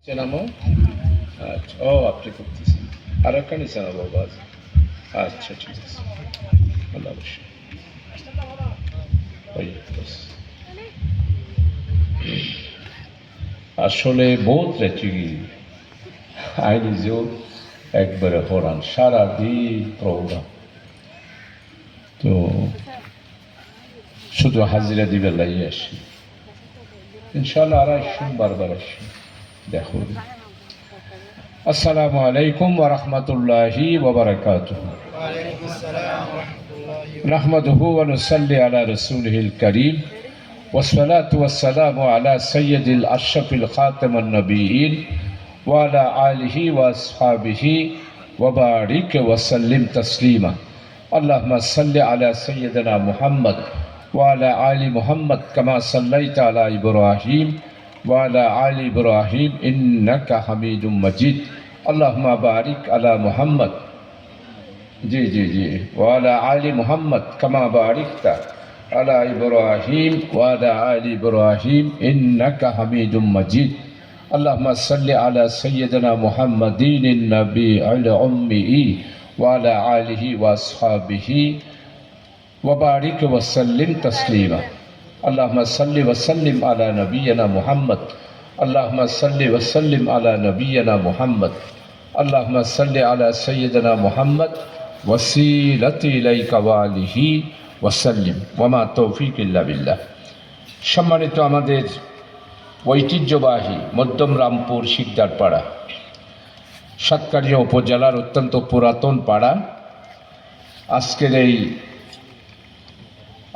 চেনামো আচ্ছা ও আপনি করতেছেন আর একটা নিচে বাবা আচ্ছা ঠিক আছে আল্লাহ অবশ্যই ওই বাস। আসলে বহুত রেচি আই নিজেও একবারে হরান সারাদিন প্রোগ্রাম তো শুধু হাজিরা দিবে লাই আসি ইনশাল্লাহ আর আসুন বারবার আসুন দেখো আসসালামু আলাইকুম ওয়া রাহমাতুল্লাহি ওয়া বারাকাতুহু নাহমাদুহু ওয়া নুসাল্লি আলা রাসূলিহিল কারীম ওয়াসসালাতু ওয়াসসালামু আলা সাইয়্যিদিল আশরাফিল খাতামান নবিয়্যিন ওয়া আলা আলিহি ওয়া আসহাবিহি ওয়া বারিক ওয়া সাল্লিম তাসলিমা আল্লাহুম্মা সাল্লি আলা সাইয়্যিদিনা মুহাম্মদ ওয়া আলা আলি মুহাম্মদ কামা সাল্লাইতা আলা ইব্রাহিম وعلى آل إبراهيم إنك حميد مجيد اللهم بارك على محمد جي وعلى آل محمد كما باركت على إبراهيم وعلى آل إبراهيم إنك حميد مجيد اللهم صل على سيدنا محمد النبي الأمي وعلى آله وأصحابه وبارك وسلم تسليما اللهم صل وسلم على نبينا محمد اللهم صل وسلم على نبينا محمد اللهم صل على سيدنا محمد وسيلتي إليك وآله وسلم وما توفيق إلا بالله সম্মানিত আমাদের ঐতিহ্যবাহী মধ্যম রামপুর শিকদার পাড়া সাতকানিয়া উপজেলার অত্যন্ত পুরাতন পাড়া আজকের এই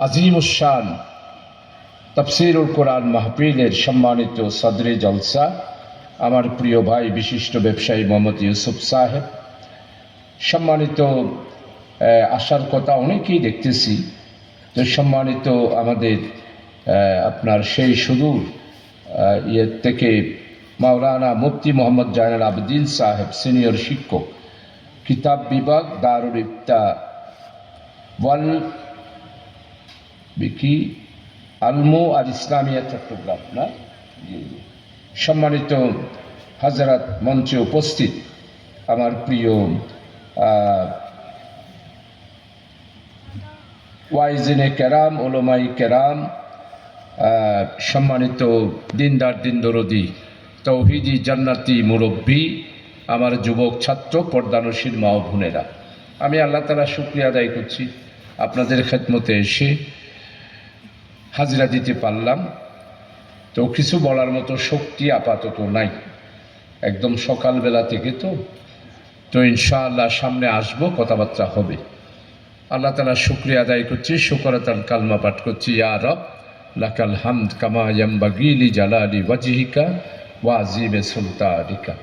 আজিমুশান তাফসীরুল কোরআন মাহফিলের সম্মানিত সদরে জলসা আমার প্রিয় ভাই বিশিষ্ট ব্যবসায়ী মোহাম্মদ ইউসুফ সাহেব সম্মানিত আসার কথা অনেকেই দেখতেছি তো সম্মানিত আমাদের আপনার সেই সুদূর থেকে মাওলানা মুফতি মোহাম্মদ জায়নুল আবেদিন সাহেব সিনিয়র শিক্ষক কিতাব বিভাগ দারুল ইফতা ওয়াল বিকি আলমু আর ইসলামিয়া চট্টগ্রাম না সম্মানিত হাজরাত মঞ্চে উপস্থিত আমার প্রিয় ওয়াইজিনে কেরাম ওলামাই কেরাম সম্মানিত দিনদার দিনদরদি তৌহিদি জান্নাতি মুরব্বী আমার যুবক ছাত্র পর্দানশীল মা ও বোনেরা আমি আল্লাহ তাআলা শুকরিয়া আদায় করছি আপনাদের খেদমতে এসে হাজিরা দিতে পারলাম তো কিছু বলার মতো শক্তি আপাতত নাই একদম সকালবেলা থেকে তো ইনশাআল্লাহ সামনে আসবো কথাবার্তা হবে আল্লাহ তাআলা শুকরিয়া আদায় করছি শুকরাতাল কালমা পাঠ করছি ইয়া রব লাকাল হামদ কামা ইয়ামবাগি লি জালালি ওয়াজহিকা ওয়া আযীমি সুলতানিকা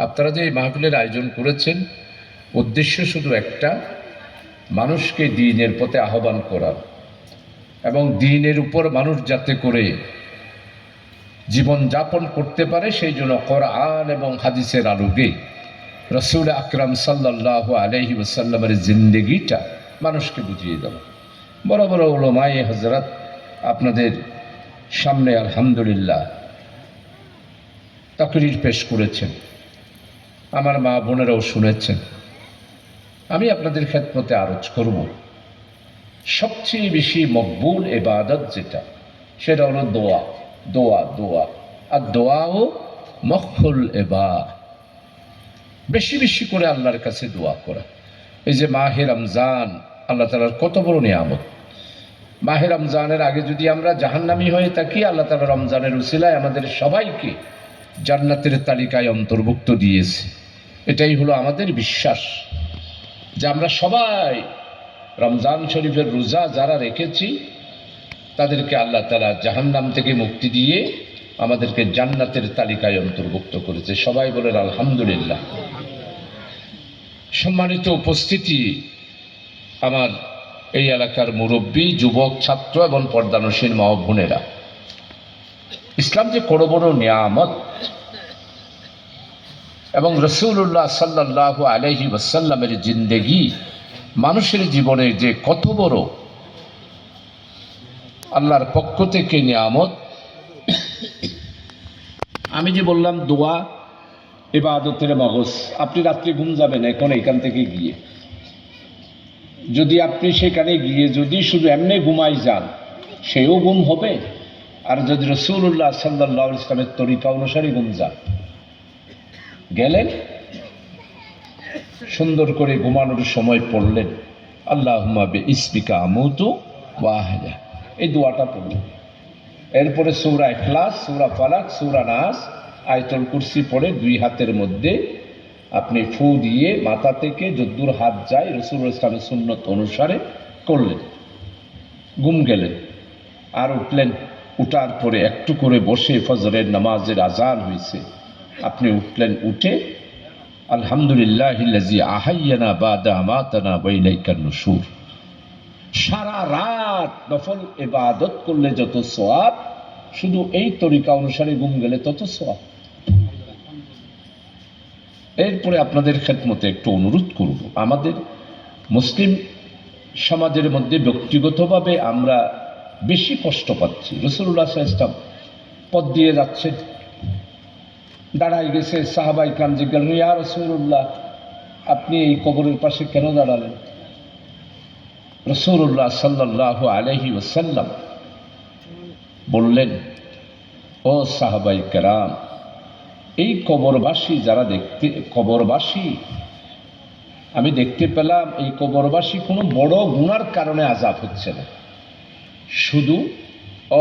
আপনারা যে এই মাহফিলের আয়োজন করেছেন উদ্দেশ্য শুধু একটা মানুষকে দ্বীনের পথে আহ্বান করা এবং দ্বীনের উপর মানুষ যাতে করে জীবন যাপন করতে পারে সেই জন্য কোরআন এবং হাদিসের আলোকে রাসূল আকরাম সাল্লাল্লাহু আলাইহি ওয়াসাল্লামের জিন্দেগিটা মানুষকে বুঝিয়ে দেওয়া বড় বড় উলামায়ে হযরত আপনাদের সামনে আলহামদুলিল্লাহ তাকরীর পেশ করেছেন আমার মা বোনেরাও শুনেছেন আমি আপনাদের খেদমতে আরজ করব সবচেয়ে বেশি মকবুল ইবাদত যেটা সেটা হলো দোয়া দোয়া দোয়া আর দোয়াও মখফুল ইবাদত বেশি বেশি করে আল্লাহর কাছে দোয়া করা এই যে মাহে রমজান আল্লাহ তাআলার কত বড় নিয়ামত মাহে রমজানের আগে যদি আমরা জাহান্নামী হয়ে থাকি আল্লাহ তাআলা রমজানের উসিলায় আমাদের সবাইকে জান্নাতের তালিকায় অন্তর্ভুক্ত দিয়েছে এটাই হলো আমাদের বিশ্বাস যে আমরা সবাই রমজান শরীফের রোজা যারা রেখেছি তাদেরকে আল্লাহ তাআলা জাহান্নাম থেকে মুক্তি দিয়ে আমাদেরকে জান্নাতের তালিকায় অন্তর্ভুক্ত করেছে সবাই বলেন আলহামদুলিল্লাহ সম্মানিত উপস্থিতি আমার এই এলাকার মুরব্বী যুবক ছাত্র এবং পর্দানশীল মা ও বোনেরা ইসলাম যে বড় বড় নিয়ামত এবং রাসূলুল্লাহ সাল্লাল্লাহু আলাইহি ওয়াসাল্লামের জিন্দেগি মানুষের জীবনে যে কত বড় আল্লাহর পক্ষ থেকে নিয়ামত আমি যে বললাম দোয়া ইবাদতের মগজ। আপনি রাত্রে ঘুম যাবেন এখন এখান থেকে গিয়ে, যদি আপনি সেখানে গিয়ে যদি শুধু এমনি ঘুমাই যান সেও ঘুম হবে, আর যদি রাসূলুল্লাহ সাল্লাল্লাহু আলাইহি ওয়াসাল্লামের তরিকা অনুসারে ঘুম যান, গেলেন সুন্দর করে ঘুমানোর সময় পড়লেন আল্লাহুম্মা বিইসমিকা আমুতু ওয়া আহয়া, এই দোয়াটা পড়লেন। এরপরে সূরা ইখলাস, সূরা ফালাক, সূরা নাস, আয়াতুল কুরসি পড়ে দুই হাতের মধ্যে আপনি ফু দিয়ে মাথা থেকে যদ্দূর হাত যায় রাসূলুল্লাহ ইসলামের সুন্নত অনুসারে করলেন, ঘুম গেলেন। আর উঠলেন, উঠার পরে একটু করে বসে ফজরের নামাজের আজান হয়েছে, আপনি উঠলেন, উঠে আলহামদুলিল্লাহিল্লাযী আহাইয়ানা বাদা আমাতানা ওয়া ইলাইকান নুশুর। সারা রাত নফল ইবাদত করলে যত সওয়াব, শুধু এই তরিকা অনুসারে ঘুম গেলে তত সওয়াব। এরপরে আপনাদের খেদমতে একটু অনুরোধ করব, আমাদের মুসলিম সমাজের মধ্যে ব্যক্তিগতভাবে আমরা বেশি কষ্ট পাচ্ছি। রাসূলুল্লাহ সাল্লাল্লাহু আলাইহি ওয়াসাল্লাম পথ দিয়ে যাচ্ছেন, দাঁড়াই গেছে, সাহাবায়ে কেরাম জিজ্ঞাসা করলেন, ইয়া রাসূলুল্লাহ আপনি এই কবরের পাশে কেন দাঁড়ালেন? রাসূলুল্লাহ সাল্লাল্লাহু আলাইহি ওয়াসাল্লাম বললেন, ও সাহাবায়ে কেরাম, এই কবরবাসী যারা কবরবাসী আমি দেখতে পেলাম এই কবরবাসী কোনো বড় গুনার কারণে আযাব হচ্ছে না, শুধু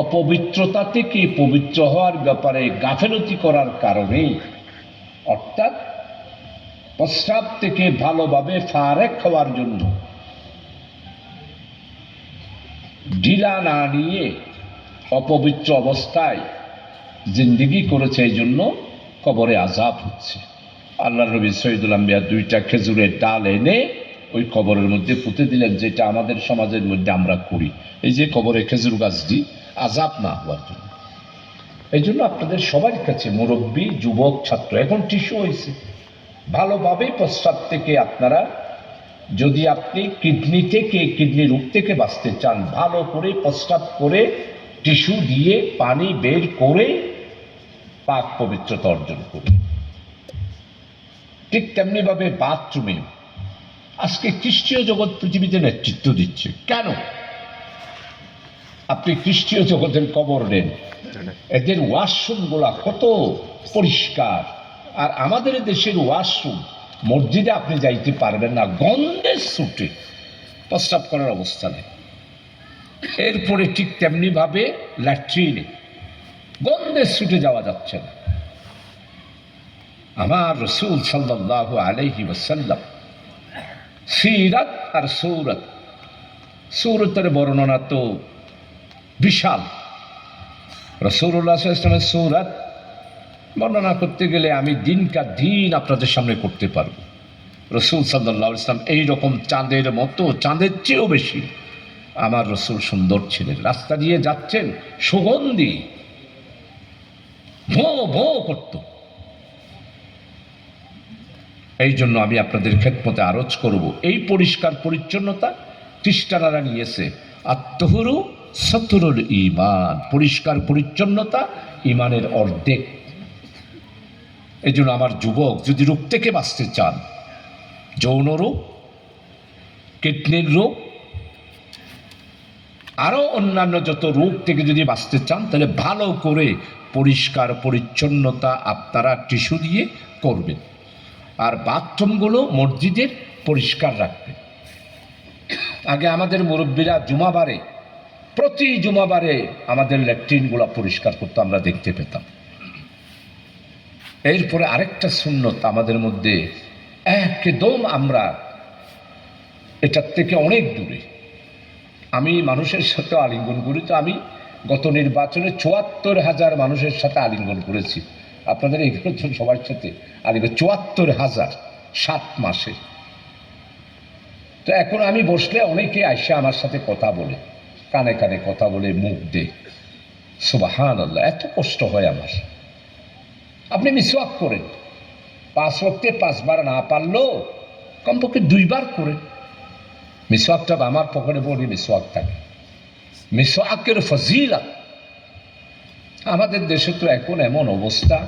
অপবিত্রতা থেকে পবিত্র হওয়ার ব্যাপারে গাফেলতি করার কারণেই, অর্থাৎ প্রস্রাব থেকে ভালোভাবে ফারেক হওয়ার জন্য ঢিলা না নিয়ে অপবিত্র অবস্থায় জিন্দেগি করেছে, এই জন্য কবরে আযাব হচ্ছে। আল্লাহ নবী সৈয়দুল আম্বিয়া দুইটা খেজুরের ডাল এনে ওই কবরের মধ্যে পুঁতে দিলেন, যেটা আমাদের সমাজের মধ্যে আমরা করি, এই যে কবরে খেজুর গাছ দিই আযাব না হওয়ার জন্য। এই জন্য আপনাদের সবার কাছে, মুরব্বী, যুবক, ছাত্র, এখন টিস্যু হয়েছে, ভালোভাবে প্রস্রাব থেকে আপনারা, যদি আপনি কিডনি রোগ থেকে বাঁচতে চান, ভালো করে প্রস্রাব করে টিস্যু দিয়ে পানি বের করে পাক পবিত্রতা অর্জন করুন। ঠিক তেমনিভাবে বাথরুমে আজকে খ্রিস্টীয় জগৎ পৃথিবীতে নেতৃত্ব দিচ্ছে। কেন? আপনি খ্রিস্টীয় জগতের খবর নেন, এদের ওয়াশরুমগুলা কত পরিষ্কার, আর আমাদের দেশের ওয়াশরুম মসজিদে আপনি যাইতে পারবেন না, গন্ধের ছুটে প্রস্রাব করার অবস্থা নেই। এরপরে ঠিক তেমনিভাবে ল্যাট্রিনে গন্ধের ছুটে যাওয়া যাচ্ছে না। আমার রাসূল সাল্লাল্লাহু আলাইহি ওয়াসাল্লাম সিরাত আর সূরতের বর্ণনা তো বিশাল। রাসূলুল্লাহ সাল্লাল্লাহু আলাইহি ওয়াসাল্লামের সূরত বর্ণনা করতে গেলে আমি দিনকা দিন আপনাদের সামনে করতে পারব। রাসূল সাল্লাল্লাহু আলাইহি ওয়াসাল্লাম এইরকম চাঁদের মতো, চাঁদের চেয়েও বেশি আমার রাসূল সুন্দর ছিলেন। রাস্তা দিয়ে যাচ্ছেন, সুগন্ধি ভো ভো করত। এই জন্য আমি আপনাদের খেদমতে আরজ করব, এই পরিষ্কার পরিচ্ছন্নতা খ্রিস্টানরা নিয়েছে আত্মহুরু সতরুল ঈমান, পরিষ্কার পরিচ্ছন্নতা ঈমানের অর্ধেক। এই জন্য আমার যুবক, যদি রোগ থেকে বাঁচতে চান, যৌন রোগ, কিডনির রোগ, আরও অন্যান্য যত রোগ থেকে যদি বাঁচতে চান, তাহলে ভালো করে পরিষ্কার পরিচ্ছন্নতা আপনারা টিস্যু দিয়ে করবেন। আর বাথরুমগুলো মসজিদের পরিষ্কার রাখবেন। আগে আমাদের মুরব্বীরা জুমাবারে, প্রতি জুমাবারে আমাদের ল্যাট্রিনগুলো পরিষ্কার করতে আমরা দেখতে পেতাম। এরপরে আরেকটা সুন্নত আমাদের মধ্যে একদম আমরা এটার থেকে অনেক দূরে। আমি মানুষের সাথে আলিঙ্গন করি, তো আমি গত নির্বাচনে ৭৪,০০০ মানুষের সাথে আলিঙ্গন করেছি। আপনাদের এগুলো সবার সাথে আলিঙ্গন ৭৪,০০০ 7 মাসে। তো এখন আমি বসলে অনেকে আইসা আমার সাথে কথা বলে, কানে কানে কথা বলে, মুখ দে, সুবহানাল্লাহ, এত কষ্ট হয় আমার। আপনি মিসওয়াক করেন, 5 ওয়াক্তে 5 বার না পারলেও কমপক্ষে 2 বার করেন। মিসওয়াকটা আমার পকেটে পড়ে মিসওয়াক থাকে, মিসওয়াকের ফজিলত। আমাদের দেশে তো এখন এমন অবস্থা,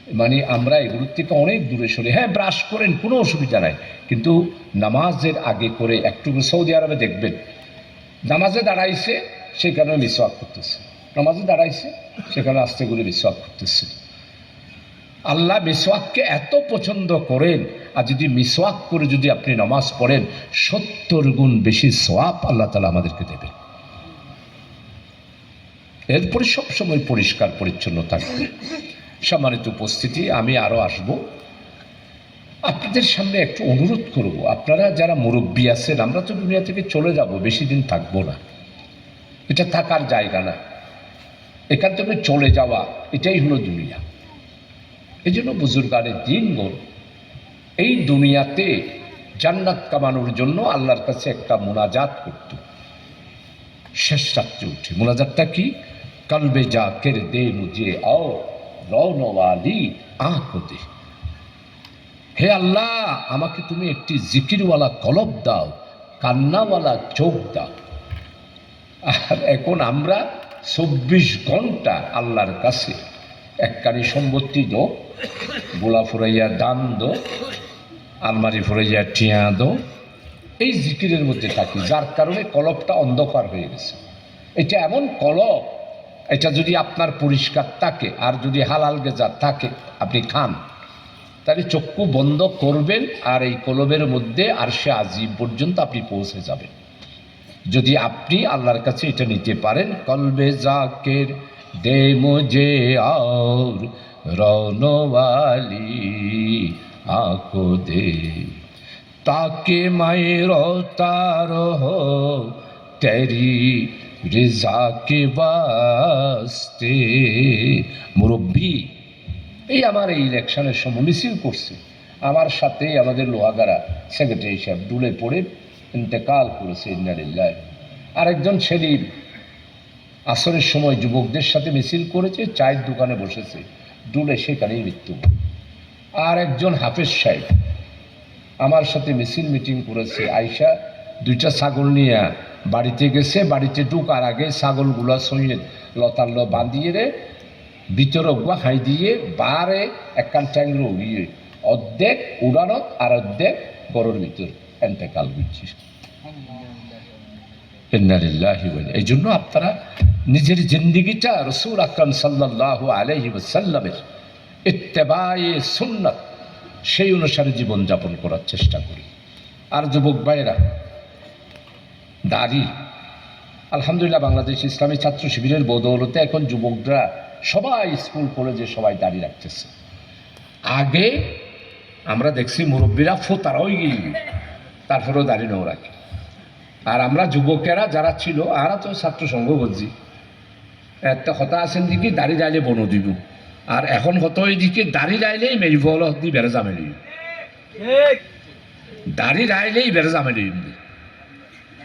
মানে আমরা এগুলোর থেকে অনেক দূরে সরে, হ্যাঁ ব্রাশ করেন কোনো অসুবিধা নাই, কিন্তু নামাজের আগে করে একটু, সৌদি আরবে দেখবেন নামাজে দাঁড়াইছে সেখানে মিসওয়াক করতেছে, নামাজে দাঁড়াইছে সেখানে আস্তে করে মিসওয়াক করতেছে। আল্লাহ মিসওয়াককে এত পছন্দ করেন, আর যদি মিসওয়াক করে যদি আপনি নামাজ পড়েন 70 গুণ বেশি সওয়াব আল্লাহ তাআলা আমাদেরকে দেবে। এরপরে সবসময় পরিষ্কার পরিচ্ছন্ন থাকবে। সম্মানিত উপস্থিতি, আমি আরও আসব, আপনাদের সামনে একটু অনুরোধ করব, আপনারা যারা মুরব্বী আছেন, আমরা তো দুনিয়া থেকে চলে যাব, বেশি দিন থাকবো না, এটা থাকার জায়গা না, এখান থেকে চলে যাওয়া এটাই হলো দুনিয়া। এই জন্য বুজুর্গানের দিনগণ এই দুনিয়াতে জান্নাত কামানোর জন্য আল্লাহর কাছে একটা মোনাজাত করত শেষ রাত্রে উঠে। মোনাজাতটা কি? কলবে জাকের দে মুঝে আও রওনওয়ালি আঁখো দে, হে আল্লাহ আমাকে তুমি একটি জিকিরওয়ালা কলব দাও, কান্নাওয়ালা চোখ দাও। আর এখন আমরা 24 ঘন্টা আল্লাহর কাছে একখানি সম্পত্তি দো, গোলা ফুরাইয়া দান দো, আলমারি ফুরাইয়া টিয়া দো, এই জিকিরের মধ্যে থাকি, যার কারণে কলবটা অন্ধকার হয়ে গেছে। এটা এমন কলব, এটা যদি আপনার পরিষ্কার থাকে আর যদি হালাল গেজা থাকে, আপনি খান, তাহলে চক্ষু বন্ধ করবেন আর এই কলবের মধ্যে আরশে আজিম পর্যন্ত আপনি পৌঁছে যাবেন। যদি আপনি আল্লাহর কাছে এটা নিতে পারেন, কলবে জাকের দে মুঝে আর রওনওয়ালি আঁখো দে, তাকে মায়ের অবতার হো তেরি রিজা কে বাস্তে। মুরব্বী এই আমার এই ইলেকশনের সময় মিছিল করছে, আমার সাথে আমাদের লোহাগাড়া সেক্রেটারি সাহেব ডুলে পড়ে ইন্তেকাল করেছে, ইন্নালিল্লাহ। আরেকজন সেলিম আসরের সময় যুবকদের সাথে মিছিল করেছে, চায়ের দোকানে বসেছে, ডুলে সেখানেই মৃত্যু। আর একজন হাফেজ সাহেব আমার সাথে মিছিল মিটিং করেছে, আয়সা 2টা ছাগল নিয়ে বাড়িতে গেছে, বাড়িতে ঢুকার আগে ছাগলগুলো সঙ্গে লতার বাঁধিয়ে রে ভিতরে গুয়া খাই দিয়ে বারে একখান ট্যাংরো উড়িয়ে অর্ধেক উড়ানত আর অর্ধেক গরুর ভিতর এন্তেকাল করছি। এই জন্য আপনারা নিজের জিন্দিগিটা রাসূল আকরাম সাল্লাল্লাহু আলাইহি ওয়াসাল্লামের ইত্তেবায়ে সুন্নাত সেই অনুসারে জীবনযাপন করার চেষ্টা করি। আর যুবক ভাইয়েরা, দাড়ি আলহামদুলিল্লাহ বাংলাদেশ ইসলামী ছাত্র শিবিরের বদৌলতে এখন যুবকরা সবাই স্কুল কলেজে সবাই দাড়ি রাখতেছে। আগে আমরা দেখছি মুরব্বীরা ফোতারা হয়ে গিয়ে তারপরেও দাড়ি নাও রাখে। আর আমরা যুবকেরা যারা ছিল, আরা তো ছাত্র সংঘ করছি, একটা কথা আছেন দিকে দাড়ি রাইলে বনো দিব, আর এখন কত ওই দিকে দাড়ি রাইলেই মেরি বল দি বেড়ে জামেলি, দাড়ি রাইলেই বেড়ে জামেলি।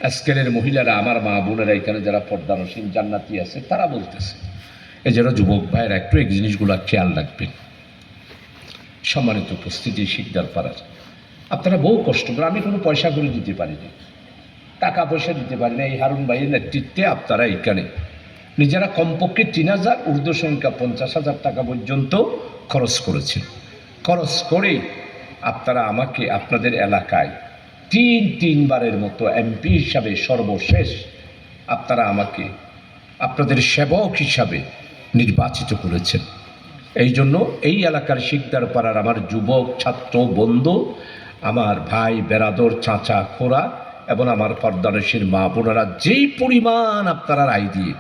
আজকের মহিলারা, আমার মা বোনেরা এখানে যারা পর্দানসীন জান্নাতি আছে, তারা বলতেছে এই যারা যুবক ভাইয়েরা একটু এই জিনিসগুলো খেয়াল রাখবেন। সম্মানিত উপস্থিতি, শিকদার পাড়ার আপনারা বহু কষ্ট করে, আমি কোনো পয়সা করে দিতে পারিনি, টাকা পয়সা দিতে পারি না, এই হারুন ভাইয়ের নেতৃত্বে আপনারা এখানে নিজেরা কমপক্ষে 3000 ঊর্ধ্ব সংখ্যা 50,000 টাকা পর্যন্ত খরচ করেছেন। খরচ করে আপনারা আমাকে আপনাদের এলাকায় 3বারের মতো এমপি হিসাবে সর্বশেষ আপনারা আমাকে আপনাদের সেবক হিসাবে নির্বাচিত করেছেন। এই জন্য এই এলাকার শিকদার পাড়ার আমার যুবক ছাত্র বন্ধু, আমার ভাই বেরাদর, চাচা খোরা এবং আমার পর্দানসীর মা বোনেরা যেই পরিমাণ আপনারা রায় দিয়ে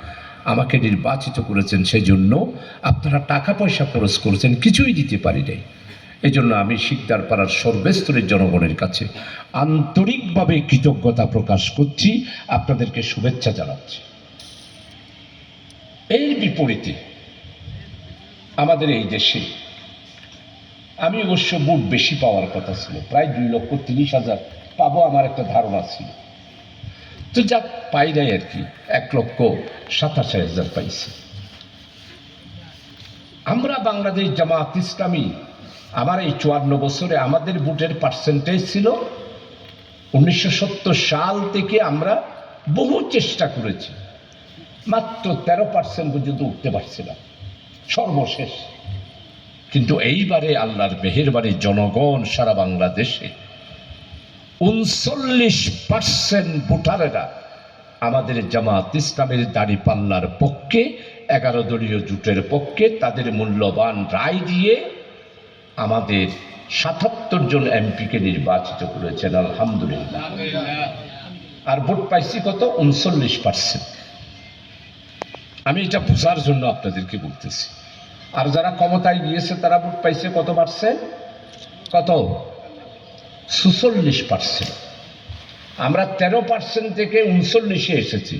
আমাকে নির্বাচিত করেছেন, সেই জন্য আপনারা টাকা পয়সা খরচ করেছেন, কিছুই দিতে পারি নাই। এই জন্য আমি শিকদার পাড়ার সর্বস্তরের জনগণের কাছে আন্তরিকভাবে কৃতজ্ঞতা প্রকাশ করছি, আপনাদেরকে শুভেচ্ছা জানাচ্ছি। এর বিপরীতে আমাদের এই দেশে আমি অবশ্য ভোট বেশি পাওয়ার কথা ছিল, প্রায় 2,30,000 পাবো আমার একটা ধারণা ছিল, তো যা পাই নাই আর কি, 1,87,000 পাইছি। আমরা বাংলাদেশ জামাত ইসলামী আমার এই 54 বছরে আমাদের ভোটের পার্সেন্টেজ ছিল 1970 সাল থেকে আমরা বহু চেষ্টা করেছি, মাত্র 13% পর্যন্ত উঠতে পারছিলাম সর্বশেষ। কিন্তু এইবারে আল্লাহর মেহেরবানি জনগণ সারা বাংলাদেশে 39% ভোটারেরা আমাদের জামাত ইসলামের দাঁড়িপাল্লার পক্ষে, 11 দলীয় জোটের পক্ষে তাদের মূল্যবান রায় দিয়ে আমাদের 77 জন এমপিকে নির্বাচিত করেছেন, আলহামদুলিল্লাহ। আর ভোট পাইছি কত? 39%। আমি এটা বোঝার জন্য আপনাদেরকে বলতেছি। আর যারা ক্ষমতায় গিয়েছে তারা ভোট পাইছে কত পার্সেন্ট? কত? 46%। আমরা 13% থেকে 39-এ এসেছি,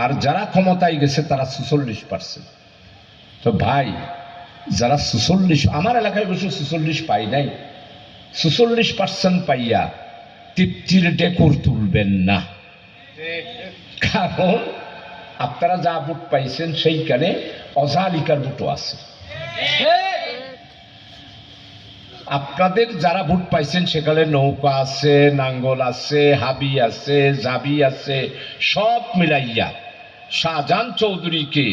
আর যারা ক্ষমতায় গেছে তারা 46%। তো ভাই, যারা 46, আমার এলাকায় বসে 46 পাই নাই, 46% পাইয়া তৃপ্তির ডেকুর তুলবেন না। কারণ আপনারা যা ভোট পাইছেন সেইখানে অজালিকার ভোটও আছে। আপনাদের যারা ভোট পাইছেন সেখানে নৌকা আছে, নাঙ্গল আছে, হাবি আছে, জাবি আছে, সব মিলাইয়া শাহজাহান চৌধুরীকে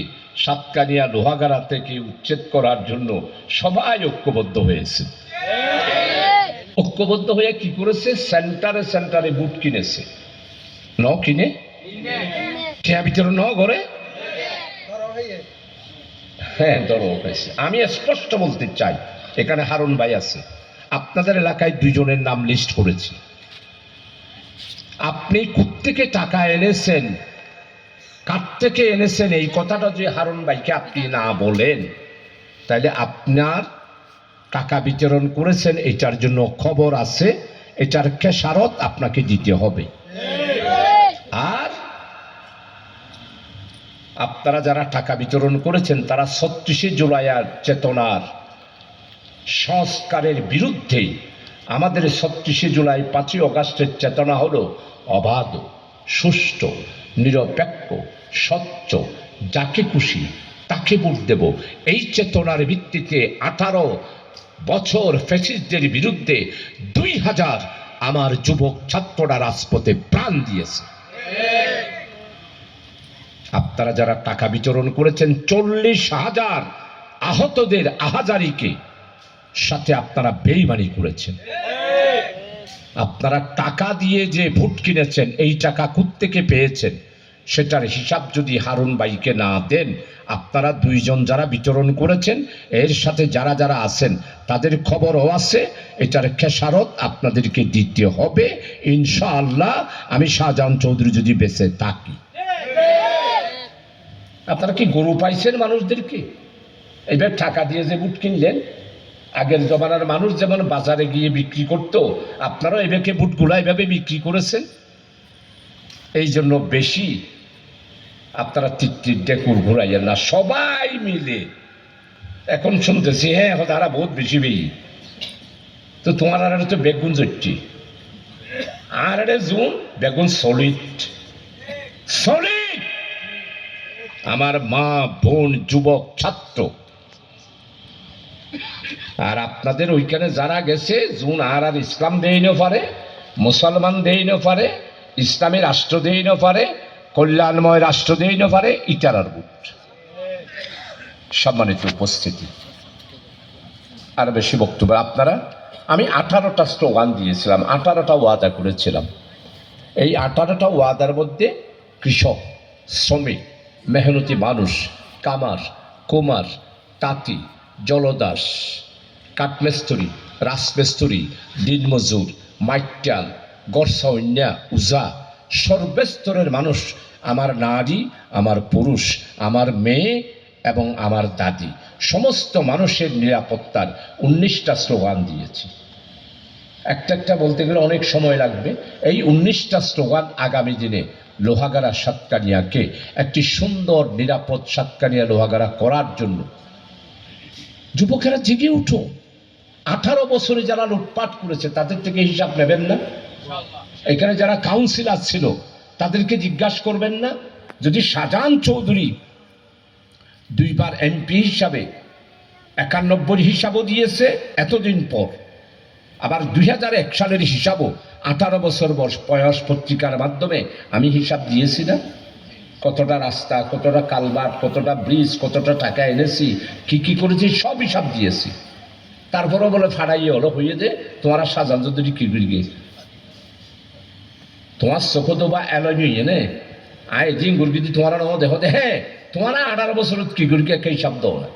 সাতকানিয়া লোহাগাড়া থেকে উচ্ছেদ করার জন্য সবাই ঐক্যবদ্ধ হয়েছে। ঐক্যবদ্ধ হয়ে কি করেছে? সেন্টারে সেন্টারে বুট কিনেছে। কিনে টিয়া ভিতরে ঘরে, হ্যাঁ, ধরো হয়েছে। আমি স্পষ্ট বলতে চাই, এখানে হারুন ভাই আছে, আপনাদের এলাকায় 2 জনের নাম লিস্ট করেছি। আপনি কোত্থেকে টাকা এনেছেন, কার থেকে এনেছেন, এই কথাটা যদি হারুন ভাইকে আপনি না বলেন, তাহলে আপনার টাকা বিতরণ করেছেন এটার জন্য খবর আছে, এটার খেসারত আপনাকে দিতে হবে। আর আপনারা যারা টাকা বিতরণ করেছেন তারা 36শে জুলাইয়ের চেতনার সংস্কারের বিরুদ্ধে। আমাদের 36শে জুলাই 5ই অগাস্টের চেতনা হলো অবাধ, সুষ্ঠু, নিরপেক্ষ, স্বচ্ছ, যাকে খুশি তাকে ভোট দেব। এই চেতনার ভিত্তিতে 18 বছর ফ্যাসিস্টদের বিরুদ্ধে 2000 আমার যুবক ছাত্ররা রাজপথে প্রাণ দিয়েছে। আপনারা যারা টাকা বিতরণ করেছেন 40,000 আহতদের আহাজারিকে সাথে আপনারা বেইমানি করেছেন। আপনারা টাকা দিয়ে যে ভোট কিনেছেন, এই টাকা কোত্থেকে পেয়েছেন সেটার হিসাব যদি হারুন ভাইকে না দেন, আপনারা 2 জন যারা বিতরণ করেছেন এর সাথে যারা যারা আছেন তাদের খবরও আছে, এটার খেসারত আপনাদেরকে দিতে হবে ইনশাআল্লাহ। আমি শাহজাহান চৌধুরী যদি বেঁচে থাকি। আপনারা কি গরু পাইছেন মানুষদেরকে? এইবার টাকা দিয়ে যে বুট কিনলেন, আগের জমানার মানুষ যেমন বাজারে গিয়ে বিক্রি করত, আপনারাও এভাবে বুটগুলা এভাবে বিক্রি করেছেন। এই জন্য বেশি আপনারা টিকটিক ডেকুর ঘুরাইয়েন না, সবাই মিলে। এখন শুনতেছি হ্যাঁ তারা বহুত বেশি বেশি, তো তোমার আর তো বেগুন জটছি, আর জুন বেগুন সলিড সলিড। আমার মা, বোন, যুবক, ছাত্র, আর আপনাদের ওইখানে যারা গেছে জুন আর ইসলাম দেই না পারে, মুসলমান দেই না পারে, ইসলামী রাষ্ট্র দেই না পারে, কল্যাণময় রাষ্ট্র দেই না পারে, ইটারার বুট। সম্মানিত উপস্থিতি, আর বেশি বক্তব্য আপনারা, আমি 18টা স্লোগান দিয়েছিলাম, 18টা ওয়াদা করেছিলাম। এই 18টা ওয়াদার মধ্যে কৃষক, শ্রমিক, মেহনতি মানুষ, কামার, কুমার, তাঁতি, জলদাস, কাঠমিস্ত্রি, রাজমিস্ত্রি, দিনমজুর, মাইটাল, গড়সাউন্যা, উজা, সর্বস্তরের মানুষ, আমার নারী, আমার পুরুষ, আমার মেয়ে এবং আমার দাদি, সমস্ত মানুষের নিরাপত্তার 19টা স্লোগান দিয়েছি। একটা একটা বলতে গেলে অনেক সময় লাগবে। এই 19টা স্লোগান আগামী দিনে লোহাগাড়া সাতকানিয়াকে একটি সুন্দর নিরাপদ সাতকানিয়া লোহাগাড়া করার জন্য যুবকেরা জেগে উঠো। 18 বছরে যারা লুটপাট করেছে তাদের থেকে হিসাব নেবেন না? এখানে যারা কাউন্সিলর ছিল তাদেরকে জিজ্ঞাসা করবেন না? যদি শাহজাহান চৌধুরী 2 বার এমপি হিসাবে 91 হিসাবও দিয়েছে এতদিন পর, আবার 2001 সালের হিসাবও 18 বছর বয়স পত্রিকার মাধ্যমে আমি হিসাব দিয়েছি না? কতটা রাস্তা, কতটা কালভার্ট, কতটা ব্রিজ, কতটা টাকা এনেছি, কি কি করেছি, সব হিসাব দিয়েছি। তারপরেও বলে ফাড়াইয়ে হলো হইয়ে যে তোমার শাহজাহান চৌধুরী কি করে গিয়েছে তোমার চোখ তো বা এলয় নিয়ে নে আয় জিং গুরগিদি তোমার দেখো দে হ্যাঁ তোমার 18 বছর কি গুরগি একটা হিসাব দাও না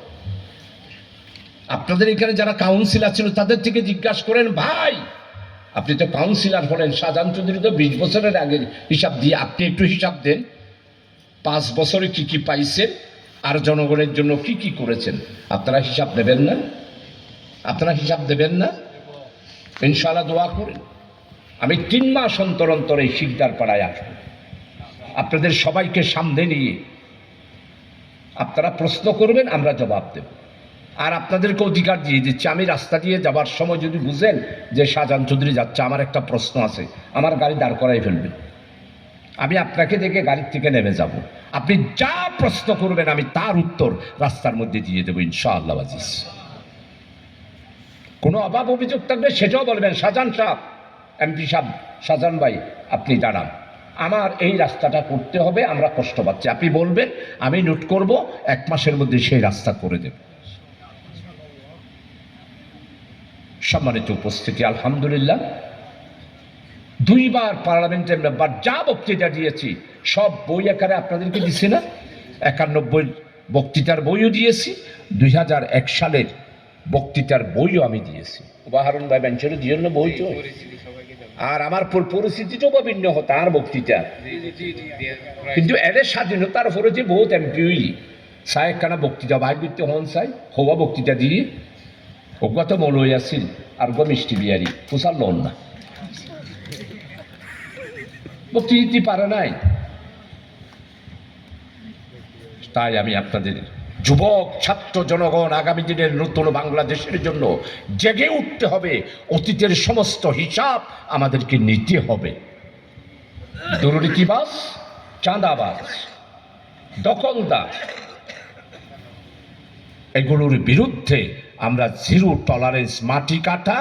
আপনাদের এখানে যারা কাউন্সিলর ছিল তাদের থেকে জিজ্ঞাসা করেন ভাই আপনি তো কাউন্সিলর হলেন শাহজাহান চৌধুরী তো 20 বছরের আগে হিসাব দিয়ে আপনি একটু হিসাব দেন 5 বছরে কি কি পাইছেন আর জনগণের জন্য কি কি করেছেন আপনারা হিসাব দেবেন না আপনারা হিসাব দেবেন না ইনশাআল্লাহ দোয়া করেন আমি 3 মাস অন্তর অন্তর এই শিকদার পাড়ায় আসব আপনাদের সবাইকে সামনে নিয়ে আপনারা প্রশ্ন করবেন আমরা জবাব দেব আর আপনাদেরকে অধিকার দিয়ে দিচ্ছি আমি রাস্তা দিয়ে যাবার সময় যদি বুঝেন যে শাহজাহান চৌধুরী যাচ্ছে আমার একটা প্রশ্ন আছে আমার গাড়ি দাঁড় করাই ফেলবেন আমি আপনাকে দেখে গাড়ির থেকে নেমে যাব আপনি যা প্রশ্ন করবেন আমি তার উত্তর রাস্তার মধ্যে দিয়ে দেবো ইনশাআল্লাহ আজিজ কোনো অভাব অভিযোগ থাকবে সেটাও বলবেন শাহজাহান সাহেব এমপি সাহেব শাহজাহান ভাই আপনি দাঁড়ান আমার এই রাস্তাটা করতে হবে আমরা কষ্ট পাচ্ছি আপনি বলবেন আমি নোট করব 1 মাসের মধ্যে সেই রাস্তা করে দেব সম্মানিত উপস্থিতি আলহামদুলিল্লাহ 2 বার পার্লামেন্টের মেম্বার যা বক্তৃতা দিয়েছি সব বই আকারে আপনাদেরকে দিছি না 91 বক্তৃতার বইও দিয়েছি 2001 সালের বক্তৃতার বইও আমি দিয়েছি উদাহরণ ভাই বেঞ্চের জন্য বই তো আর আমার পরিস্থিতিটাও বিভিন্ন হতো আর বক্তৃতা কিন্তু এর স্বাধীনতার উপরে যে বহুত এমপি সাহেবখানা বক্তৃতা বাইর করতে হন চাই হওয়া বক্তৃতা দিয়ে ওগা তো মলই আসিল আর গো মিষ্টি বিয়ারি পোষার লোন না বক্তৃতা দিতে পারে নাই তাই আমি আপনাদের যুবক ছাত্র জনগণ আগামী দিনের নতুন বাংলাদেশের জন্য জেগে উঠতে হবে অতীতের সমস্ত হিসাব আমাদেরকে নিতে হবে দুর্নীতিবাজ চাঁদাবাজ দখলদার এগুলোর বিরুদ্ধে আমরা 0 টলারেন্স মাটি কাটা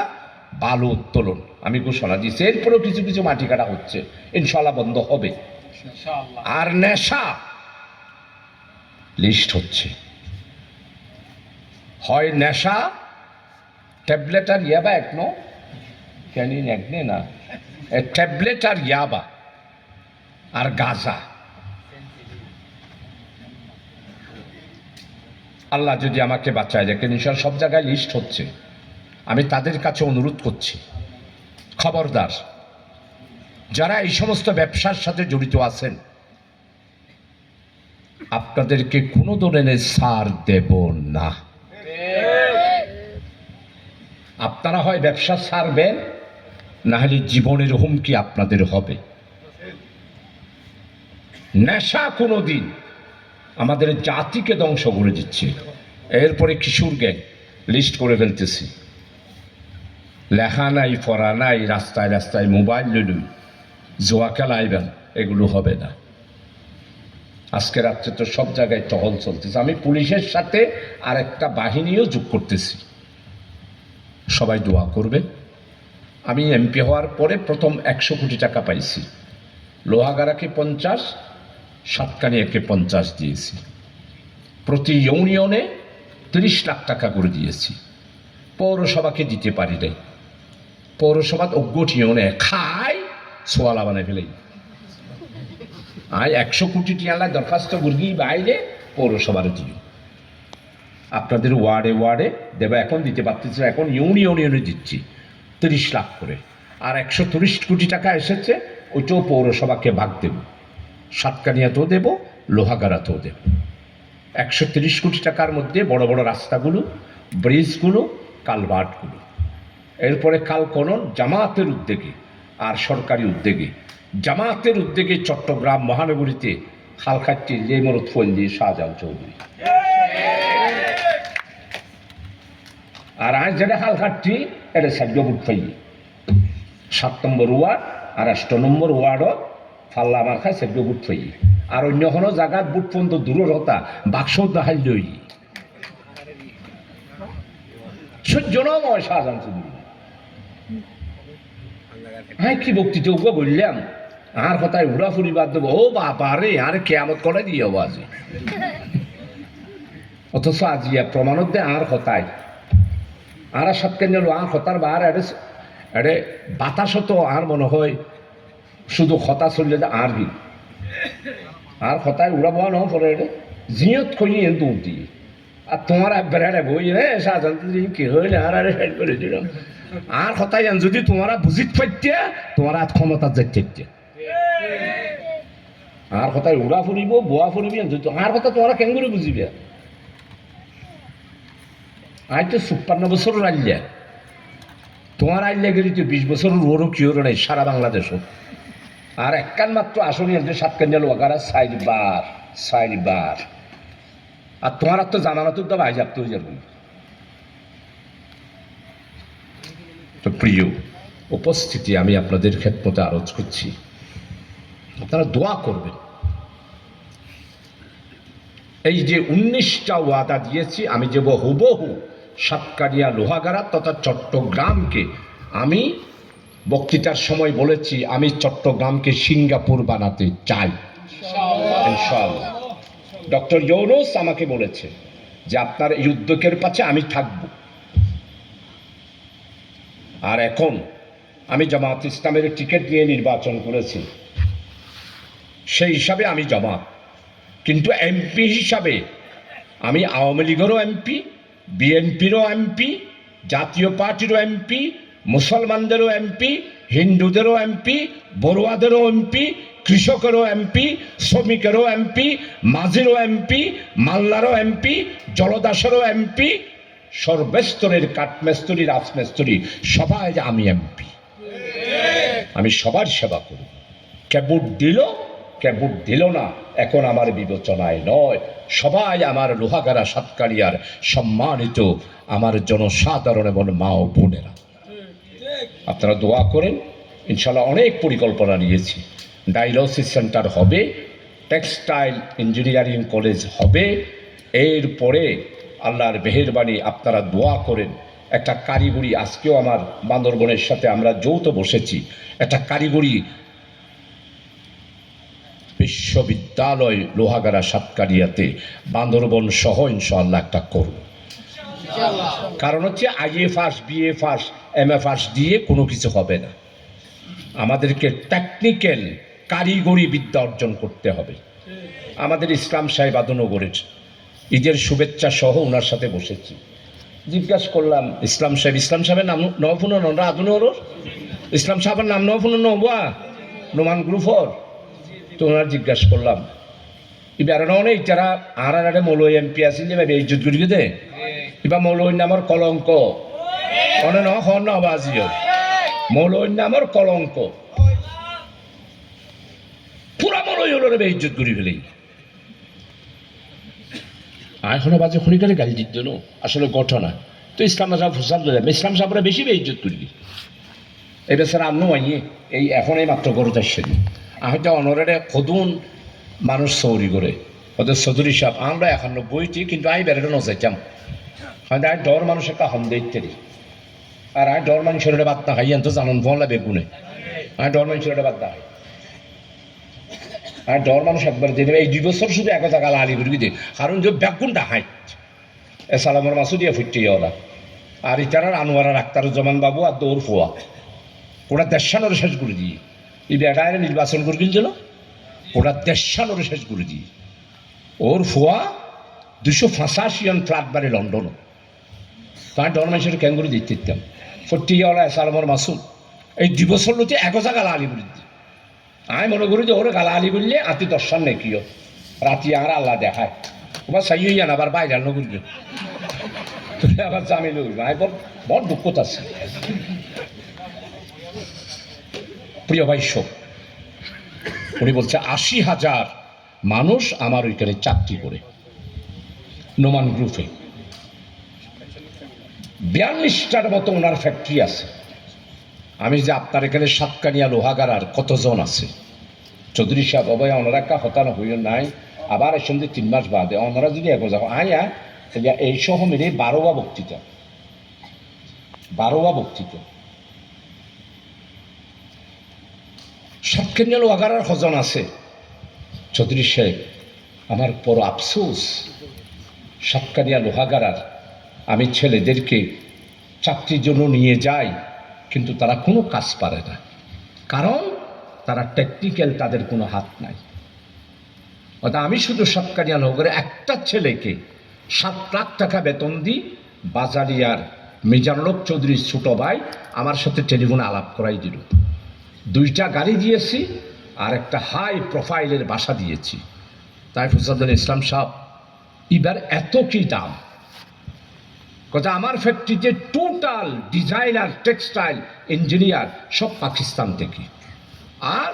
বালু উত্তোলন আমি ঘোষণা দিয়েছি এরপরেও কিছু কিছু মাটি কাটা হচ্ছে ইনশাআল্লাহ বন্ধ হবে আর নেশা লিস্ট হচ্ছে হয় নেশা ট্যাবলেট আর ইয়াবা একনো ক্যানিন একনে না ট্যাবলেট আর ইয়াবা আর গাঁজা আল্লাহ যদি আমাকে বাঁচায় দেখেন ইনশাআল্লাহ সব জায়গায় লিস্ট হচ্ছে আমি তাদের কাছে অনুরোধ করছি খবরদার যারা এই সমস্ত ব্যবসার সাথে জড়িত আছেন আপনাদেরকে কোনো ধরনের ছাড় দেব না আপনারা হয় ব্যবসা ছাড়বেন না হলে জীবনের হুমকি আপনাদের হবে নেশা কোনো দিন আমাদের জাতিকে ধ্বংস করে দিচ্ছে এরপরে কিশোর গ্যাং লিস্ট করে ফেলতেছি লেখা নাই পড়া নাই রাস্তায় রাস্তায় মোবাইল লুই জোয়া খেলাইবেন এগুলো হবে না আজকে রাত্রে তো সব জায়গায় টহল চলতেছে আমি পুলিশের সাথে আর একটা বাহিনীও যোগ করতেছি সবাই দোয়া করবে আমি এমপি হওয়ার পরে প্রথম 100 কোটি টাকা পাইছি লোহাগাড়াকে 50 সাতকানিয়াকে 50 দিয়েছি প্রতি ইউনিয়নে 30 লাখ টাকা করে দিয়েছি পৌরসভাকে দিতে পারি নাই পৌরসভা অজ্ঞট ইউনে খাই সোয়ালা বানায় ফেলে আয় 100 কোটি টাকা দরখাস্ত মুরগি বাইরে পৌরসভার দিও আপনাদের ওয়ার্ডে ওয়ার্ডে দেবা এখন দিতে পারতেছি এখন ইউনিয়নে দিচ্ছি 30 লাখ করে আর 130 কোটি টাকা এসেছে ওইটাও পৌরসভাকে ভাগ দেব সাতকানিয়াতেও দেব লোহাগাড়াতেও দেব 130 কোটি টাকার মধ্যে বড় বড় রাস্তাগুলো ব্রিজগুলো কালভার্টগুলো এরপরে কালকনন জামাতের উদ্যোগে আর সরকারি উদ্যোগে জামাতের উদ্যোগে চট্টগ্রাম মহানগরীতে খালখাট্টি লেমরত ফন্দি শাহজাহান চৌধুরী আর আজ যেটা খালখাট্টি এটা সাজ্ঞবুট ফাই 7 নম্বর ওয়ার্ড আর 8 নম্বর ওয়ার্ডও ফাল্লা মার্খায় সাজ্ঞবুট ফাই আর অন্য কোনো জায়গার বুট পর্যন্ত দূরের হতা বাক্স দেখাই লই সূর্যনময় শাহজাহান চৌধুরী হ্যাঁ কি বক্তৃতা ওকে বললাম আর কথায় উড়াফুরি বাদ দেবো ও বাবা রে আর কেয়ামত করে দিয়ে হবো আজি অথচ আজি প্রমাণত দে আর কথায় আর সাতকান গেল আর হতার বার এড়ে বাতাস তো আর মনে হয় শুধু হতা চললে যে আর কি আর হতায় উড়াবো ন পরে এড়ে জিয়ত কই দৌড় দিয়ে আর তোমার বেড়াড়ে বই রে সাধারণত কি হইলে আর আরে সাইড করে দিলাম আর হতাই যদি তোমারা বুঝিত পাইতে তোমার আর ক্ষমতা যাইতে আর কথায় উড়া ফুরিব বোয়া ফুরিবি আর কথা তোমরা কেন করে বুঝিবে আজ তো ৫৬ বছর আইলে তোমার আইলে গেলি তো ২০ বছর ওরও কি হলো নাই সারা বাংলাদেশও আর একখান মাত্র আসনি যে সাতকান ওয়াগারা ৪ বার আর তোমার তো জামানতুর দাম আই যাবতে হয়ে যাবে তো প্রিয় উপস্থিতি আমি আপনাদের খেদমতে আরজ করছি আপনারা দোয়া করবেন এই যে ১৯টা ওয়াদা দিয়েছি আমি যে হুবহু সাতকানিয়া লোহাগাড়া তথা চট্টগ্রামকে আমি বক্তৃতার সময় বলেছি আমি চট্টগ্রামকে সিঙ্গাপুর বানাতে চাই ইনশাআল্লাহ ডক্টর ইউনূস আমাকে বলেছে যে আপনার এই উদ্যোগের পাশে আমি থাকব আর এখন আমি জামাত ইসলামের টিকিট নিয়ে নির্বাচন করেছি সেই হিসাবে আমি জামাত কিন্তু এমপি হিসাবে আমি আওয়ামী লীগেরও এমপি বিএনপিরও এমপি জাতীয় পার্টিরও এমপি মুসলমানদেরও এমপি হিন্দুদেরও এমপি বড়ুয়াদেরও এমপি কৃষকেরও এমপি শ্রমিকেরও এমপি মাঝিরও এমপি মাল্লারও এমপি জলদাসেরও এমপি সর্বস্তরের কাঠমেস্তরি রাজমেস্তরি সবাই আমি এমপি আমি সবার সেবা করি কে ভোট দিল না এখন আমার বিবেচনায় নয় সবাই আমার লোহাগাড়া সাতকানিয়ার সম্মানিত আমার জনসাধারণ এবং মা ও বোনেরা আপনারা দোয়া করেন ইনশাল্লাহ অনেক পরিকল্পনা নিয়েছি ডায়ালিসিস সেন্টার হবে টেক্সটাইল ইঞ্জিনিয়ারিং কলেজ হবে এরপরে আল্লাহর মেহেরবানি আপনারা দোয়া করেন একটা কারিগরি আজকেও আমার বান্দরবনের সাথে আমরা যৌথ বসেছি একটা কারিগরি বিশ্ববিদ্যালয় লোহাগাড়া সাতকানিয়াতে বান্দরবন সহ ইনশাআল্লাহ একটা করব কারণ হচ্ছে IA pass BA pass MA pass দিয়ে কোনো কিছু হবে না আমাদেরকে টেকনিক্যাল কারিগরি বিদ্যা অর্জন করতে হবে আমাদের ইসলাম সাহেব আদনগরের ঈদের শুভেচ্ছা সহ ওনার সাথে বসেছি জিজ্ঞাসা করলাম ইসলাম সাহেবের নাম নফুন নরা আদনগর ইসলাম সাহেবের নাম নফুন নবা নোমান গ্রুপর তো ওনার জিজ্ঞাসা করলাম এবার অনেক যারা আর আরে মৌলই এমপি আছে যে ভাবে ইজ্জত করি দে এবার মৌলই নামের কলঙ্ক অনে নবাজিও মৌলই নামের কলঙ্ক পুরা মৌলই হলো রে ইজ্জত করি ফেলেই এখনো বাজে খনিকারে গালি দিত না আসলে ঘটনা তো ইসলাম সাহেব ফুসাদ ইসলাম সাহেবরা বেশি ইজ্জত করবি এই বেচারা আনো আইয়ে এই এখন এই মাত্র গরু আসছেন হয়তো অনরে খদুন মানুষ চৌরি করে ওদের চৌধুরী সাহেব আমরা ৯১টি কিন্তু আমি বেড়াতে নচাইতাম হয়তো আয় ডর মানুষ একটা হন্দে ইত্যাদি আর আয় ডর মানুষের বাদ না খাই তো জানন ফোনলা বেগুনে আয় ডর মানুষের বাদ না খাই আর ডর মানুষ একবার দিয়ে দেবে এই ২ বছর শুধু এক জায়গা আলি করবি দে কারণ যে বেগুনটা হাই এ সালামর মাসু দিয়ে ফুটতে ওরা আর ইতারার আনোয়ারা আক্তারুজ্জামান বাবু আর দৌড় ফোয়া ওরা দেশানোর শেষ করে দিয়ে এই বেটায় নির্বাচন করে দিল ওরা দেশানোর শেষ করে দিয়ে ওর ফোয়া ২৮৫ ফ্ল্যাট বাড়ি লন্ডনও তার ডর মানুষের কেন করে দিতে দিতাম ফুটতে ওরা সালামর মাসুদ এই ২ বছর লোতে এক জায়গা আলি করে দিতে আমি মনে করি যে ওরা গালা আলি বললে আতি দর্শন নেকিও রাতি আর আল্লাহ দেখায় ওবার সাই হইয়া না আবার বাইরে রান্না করবে আবার জামিন করবে আমি বড় দুঃখ আছে প্রিয় ভাই শোক উনি বলছে ৮০,০০০ মানুষ আমার ওইখানে চাকরি করে নোমান গ্রুপে ৪২টার মতো ওনার ফ্যাক্টরি আছে আমি যে আপনার এখানে সাতকানিয়া লোহাগাড়ার কতজন আছে চৌধুরী সাহেব অবয় ওনারা একটা হতানো হইল নাই আবার এর সঙ্গে ৩ মাস বাদে ওনারা যদি এক যাও আয়া এই সহ মিলে ১২টা বক্তৃতা সাতকানিয়া লোহাগাড়ার হজন আছে চৌধুরী সাহেব আমার বড় আফসোস সাতকানিয়া লোহাগাড়ার আমি ছেলেদেরকে চাকরির জন্য নিয়ে যায়, কিন্তু তারা কোনো কাজ পারে না, কারণ তারা টেকনিক্যাল, তাদের কোনো হাত নাই। অর্থাৎ আমি শুধু সাতকানিয়া নগরে একটা ছেলেকে 7 লাখ টাকা বেতন দিই। বাজারিয়ার মিজানুল চৌধুরীর ছোট ভাই আমার সাথে টেলিফোনে আলাপ করাই দিল। 2টা গাড়ি দিয়েছি আর একটা হাই প্রোফাইলের বাসা দিয়েছি। তাই ফজলুল ইসলাম সাহেব, এবার এত কি দাম? কথা আমার ফ্যাক্টরিতে টোটাল ডিজাইনার, টেক্সটাইল, ইঞ্জিনিয়ার সব পাকিস্তান থেকে আর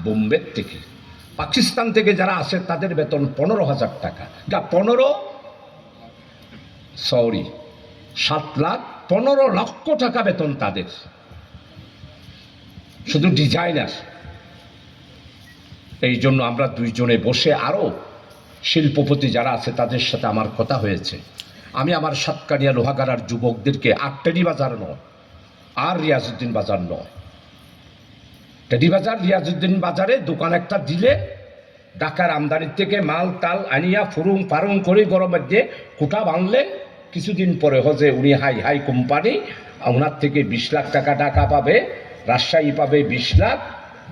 বোম্বে থেকে। পাকিস্তান থেকে যারা আসে তাদের বেতন 15,000 টাকা, 7 লক্ষ টাকা বেতন তাদের, শুধু ডিজাইনার। এই জন্য আমরা 2 জনে বসে আরও শিল্পপতি যারা আছে তাদের সাথে আমার কথা হয়েছে। আমি আমার সাতকানিয়া লোহাগাড়ার যুবকদেরকে আর টেডি বাজার নয়, আর রিয়াজউদ্দিন বাজার নয়, টেডি বাজার রিয়াজউদ্দিন বাজারে দোকান একটা দিলে ঢাকার আমদানির থেকে মাল তাল আনিয়া ফুরুং ফারুং করে গরম মধ্যে কুটা বাঁধলে কিছুদিন পরে হজে উনি হাই কোম্পানি, ওনার থেকে 20 লাখ টাকা টাকা পাবে, রাজশাহী পাবে 20 লাখ।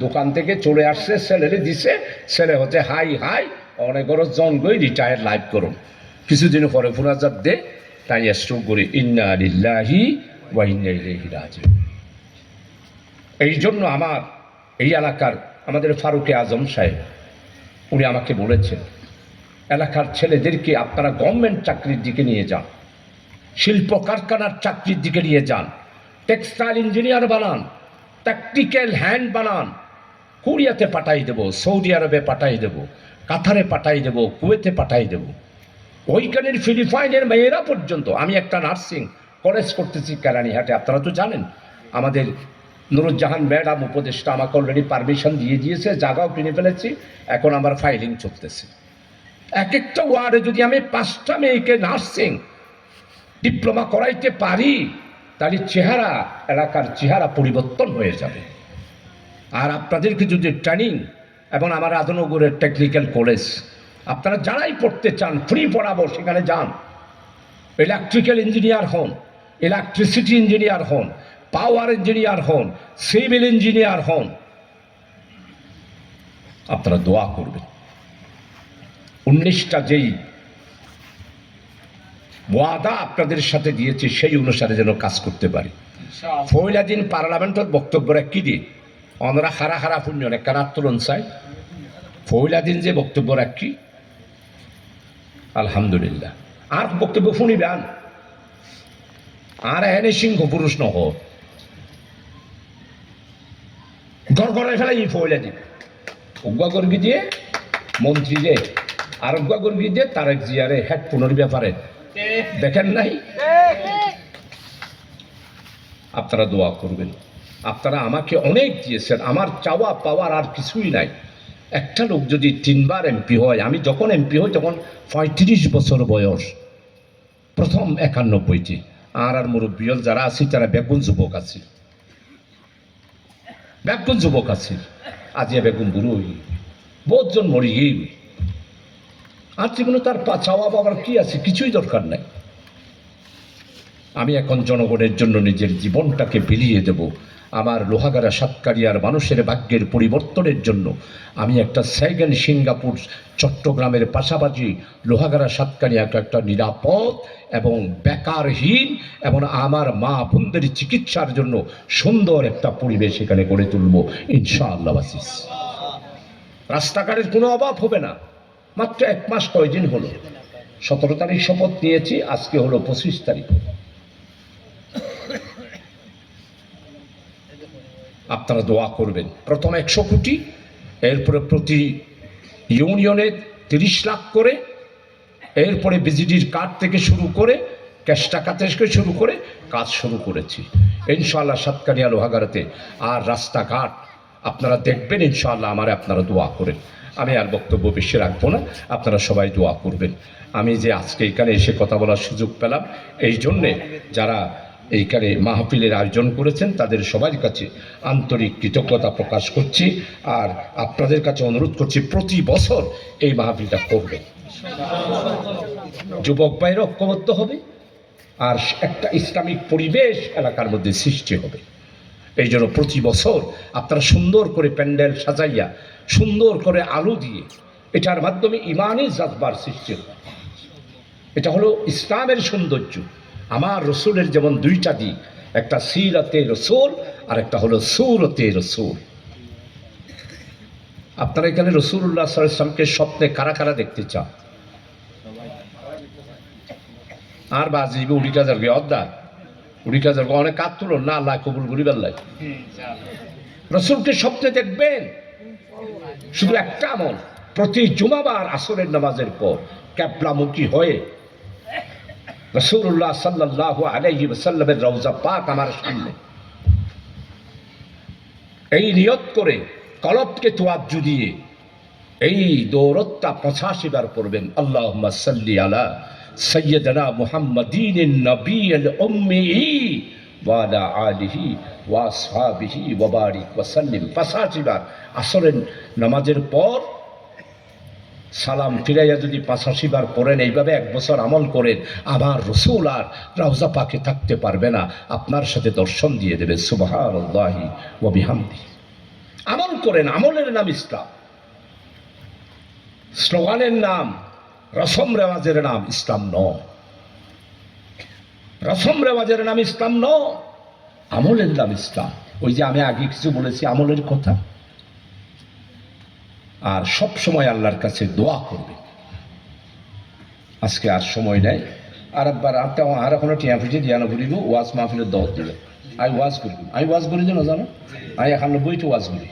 দোকান থেকে চলে আসছে, স্যালারি দিছে, ছেলে হচ্ছে হাই অনেক বড় জন গই রিটায়ার লাইফ করুন। কিছুদিন পরে ফুরাজাত দে তাই স্ট্রোক করে ইন্না লিল্লাহি ওয়া ইন্না ইলাইহি রাজিউন। এই জন্য আমার এই এলাকার আমাদের ফারুকে আজম সাহেব, উনি আমাকে বলেছেন এলাকার ছেলেদেরকে আপনারা গভর্নমেন্ট চাকরির দিকে নিয়ে যান, শিল্প কারখানার চাকরির দিকে নিয়ে যান, টেক্সটাইল ইঞ্জিনিয়ার বানান, প্র্যাকটিক্যাল হ্যান্ড বানান। কোরিয়াতে পাঠাই দেব, সৌদি আরবে পাঠাই দেব, কাতারে পাঠাই দেব, কুয়েতে পাঠাই দেব, ওইখানের ফিলিপাইনের মেয়েরা পর্যন্ত। আমি একটা নার্সিং কলেজ করতেছি কেরানীহাটে, আপনারা তো জানেন। আমাদের নুরুজ্জাহান ম্যাডাম উপদেষ্টা আমাকে অলরেডি পারমিশন দিয়ে দিয়েছে, জায়গাও কিনে ফেলেছি, এখন আমার ফাইলিং চলতেছে। এক একটা ওয়ার্ডে যদি আমি 5টা মেয়েকে নার্সিং ডিপ্লোমা করাইতে পারি, তাহলে এলাকার চেহারা পরিবর্তন হয়ে যাবে। আর আপনাদেরকে যদি ট্রেনিং, এবং আমার আদনগরের টেকনিক্যাল কলেজ, আপনারা যারাই পড়তে চান ফ্রি পড়াবো, সেখানে যান। ইলেকট্রিক্যাল ইঞ্জিনিয়ার হন, ইলেকট্রিসিটি ইঞ্জিনিয়ার হন, পাওয়ার ইঞ্জিনিয়ার হন, সিভিল ইঞ্জিনিয়ার হন, আপনারা দোয়া করবেন 19টা যেই ওয়াদা আপনাদের সাথে দিয়েছি সেই অনুসারে যেন কাজ করতে পারি। পয়লা দিন পার্লামেন্টত বক্তব্য রাখি দিয়ে অনরা হারা পুণ্য একখান আত্মরণ চাই। পয়লা দিন যে বক্তব্য রাখি, আলহামদুলিল্লাহ, আর বক্তব্য শুনিবেন, আর এনে সিংহ পুরুষ নহ গড়গড়ায় ফেলাই পয়লা দিন অজ্ঞা গর্গি দিয়ে মন্ত্রী রে, আর অজ্ঞা গর্গি দিয়ে তারেক জিয়ারে হেডফোনের ব্যাপারে দেখেন নাই। আপনারা দোয়া করবেন। আপনারা আমাকে অনেক দিয়েছেন, আমার চাওয়া পাওয়ার আর কিছুই নাই। একটা লোক যদি 3বার এমপি হয়, আমি যখন এমপি হই তখন 35 বছর বয়স, প্রথম 91টি। আর মুরব্বীল যারা আছি তারা বেগুন যুবক আছে, বেগুন যুবক আছে। আজিয়া বেগুন বুড়ো হই, বহুজন মরি গিয়ে, আর জীবনে তার চাওয়া পাওয়ার কি আছে? কিছুই দরকার নাই। আমি এখন জনগণের জন্য নিজের জীবনটাকে বিলিয়ে দেব। আমার লোহাগাড়া সাতকানিয়ার মানুষের ভাগ্যের পরিবর্তনের জন্য আমি একটা সেকেন্ড সিঙ্গাপুর চট্টগ্রামের পাশাপাশি লোহাগাড়া সাতকানিয়াকে একটা নিরাপদ এবং বেকারহীন এবং আমার মা বোনদের চিকিৎসার জন্য সুন্দর একটা পরিবেশ এখানে গড়ে তুলব ইনশাআল্লাহ। বাসিস রাস্তাঘাটের কোনো অভাব হবে না। মাত্র 1 মাস কয়দিন হলো, 17 তারিখ শপথ নিয়েছি, আজকে হলো 25 তারিখ। আপনারা দোয়া করবেন। প্রথম 100 কোটি, এরপরে প্রতি ইউনিয়নে 30 লাখ করে, এরপরে বিজিডির কার্ড থেকে শুরু করে ক্যাশ টাকা থেকে শুরু করে কাজ শুরু করেছি ইনশাআল্লাহ সাতকানিয়া লোহাগাড়াতে। আর রাস্তাঘাট আপনারা দেখবেন ইনশাআল্লাহ। আমারে আপনারা দোয়া করেন। আমি আর বক্তব্য বেশি রাখবো না, আপনারা সবাই দোয়া করবেন। আমি যে আজকে এখানে এসে কথা বলার সুযোগ পেলাম, এই জন্যে যারা এইখানে মাহফিলের আয়োজন করেছেন তাদের সবার কাছে আন্তরিক কৃতজ্ঞতা প্রকাশ করছি। আর আপনাদের কাছে অনুরোধ করছি প্রতি বছর এই মাহফিলটা করবেন। যুবক ভাইয়ের ঐক্যবদ্ধ হবে, আর একটা ইসলামিক পরিবেশ এলাকার মধ্যে সৃষ্টি হবে। এই জন্য প্রতি বছর আপনারা সুন্দর করে প্যান্ডেল সাজাইয়া সুন্দর করে আলো দিয়ে এটার মাধ্যমে ইমানি জাজবার সৃষ্টি হবে। এটা হলো ইসলামের সৌন্দর্য। আমার রসুলের যেমন দুইটা দিক, একটা সিরাতে রসুল আর একটা হলো সুরতে রসুল। আপনারা এখানে রসুল্লাহ সাল্লাল্লাহু আলাইহি ওয়াসাল্লামকে স্বপ্নে কারা কারা দেখতে চান? আর বাজিবে উড়িকা যাবে অদ্দা উড়িকা যাবে অনেক কাজ তুলো না, আল্লাহ কবুল করি বেল্লাই। রসুলকে স্বপ্নে দেখবেন। শুধু একটা আমল, প্রতি জুমাবার আসরের নামাজের পর ক্যাবলামুখী হয়ে রাসূলুল্লাহ সাল্লাল্লাহু আলাইহি ওয়াসাল্লামের রওজা পাক আমার সামনে, এই নিয়ত করে কলবকে তোয়াজ্জু দিয়ে এই দৌরতটা 85 বার পড়বেন। আল্লাহুম্মা সাল্লি আলা সাইয়্যিদিনা মুহাম্মাদিন নবিয়্যিল উম্মি ওয়া আলা আলিহি ওয়া আসহাবিহি ওয়া বারিক ওয়া সাল্লিম। 85 বার আসরের নামাজের পর সালাম ফিরাইয়া যদি 85 বার পড়েন, এইভাবে 1 বছর আমল করেন, আমার রসুল আর রওজা পাকে থাকতে পারবে না, আপনার সাথে দর্শন দিয়ে দেবে। সুবহানাল্লাহি ওয়া বিহামদিহি। আমল করেন, আমলের নাম ইসলাম, স্লোগানের নাম, রসম রেওয়াজের নাম ইসলাম নয়। রসম রেওয়াজের নাম ইসলাম নয়, আমলের নাম ইসলাম। ওই যে আমি আগে কিছু বলেছি আমলের কথা। আর সব সময় আল্লাহর কাছে দোয়া করবে। আজকে আর সময় নেই, আর একবার আর এখনো টিয়া ফুটে দিয়ানো করিব, ওয়াজ মাহফিলের দোয়া দিবে। আমি ওয়াজ করিব, আমি ওয়াজ করি না জানো, আমি 91টা ওয়াজ করি।